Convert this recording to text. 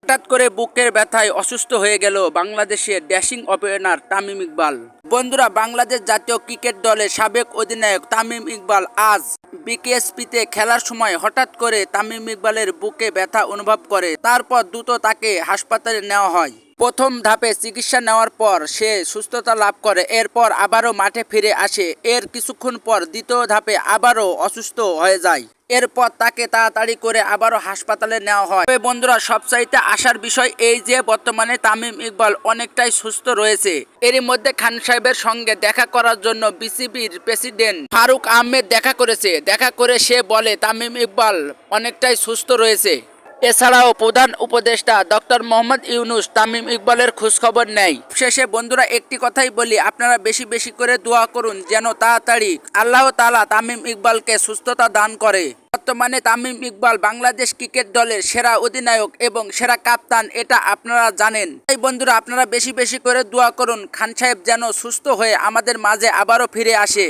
হঠাৎ করে বুকের ব্যথায় অসুস্থ হয়ে গেল বাংলাদেশের ড্যাশিং ওপেনার তামিম ইকবাল। বন্ধুরা, বাংলাদেশ জাতীয় ক্রিকেট দলের সাবেক অধিনায়ক তামিম ইকবাল আজ বিকেএসপিতে খেলার সময় হঠাৎ করে তামিম ইকবালের বুকে ব্যথা অনুভব করে। তারপর দ্রুত তাকে হাসপাতালে নেওয়া হয়। প্রথম ধাপে চিকিৎসা নেওয়ার পর সে সুস্থতা লাভ করে। এরপর আবারও মাঠে ফিরে আসে। এর কিছুক্ষণ পর দ্বিতীয় ধাপে আবারও অসুস্থ হয়ে যায়। এরপর তাকে তাড়াতাড়ি করে আবারও হাসপাতালে নেওয়া হয়। তবে বন্ধুরা, সবচাইতে আশার বিষয় এই যে বর্তমানে তামিম ইকবাল অনেকটাই সুস্থ রয়েছে। এরই মধ্যে খান সাহেবের সঙ্গে দেখা করার জন্য বিসিবির প্রেসিডেন্ট ফারুক আহমেদ দেখা করেছে। দেখা করে সে বলে তামিম ইকবাল অনেকটাই সুস্থ রয়েছে। এছাড়াও প্রধান উপদেষ্টা ডক্টর মোহাম্মদ ইউনুস তামিম ইকবালের খোঁজখবর নেয়। শেষে বন্ধুরা একটি কথাই বলি, আপনারা বেশি বেশি করে দোয়া করুন যেন তাড়াতাড়ি আল্লাহ তাআলা তামিম ইকবালকে সুস্থতা দান করে। বর্তমানে তামিম ইকবাল বাংলাদেশ ক্রিকেট দলের সেরা অধিনায়ক এবং সেরা কাপ্তান, এটা আপনারা জানেন। তাই বন্ধুরা, আপনারা বেশি বেশি করে দোয়া করুন খান সাহেব যেন সুস্থ হয়ে আমাদের মাঝে আবারও ফিরে আসে।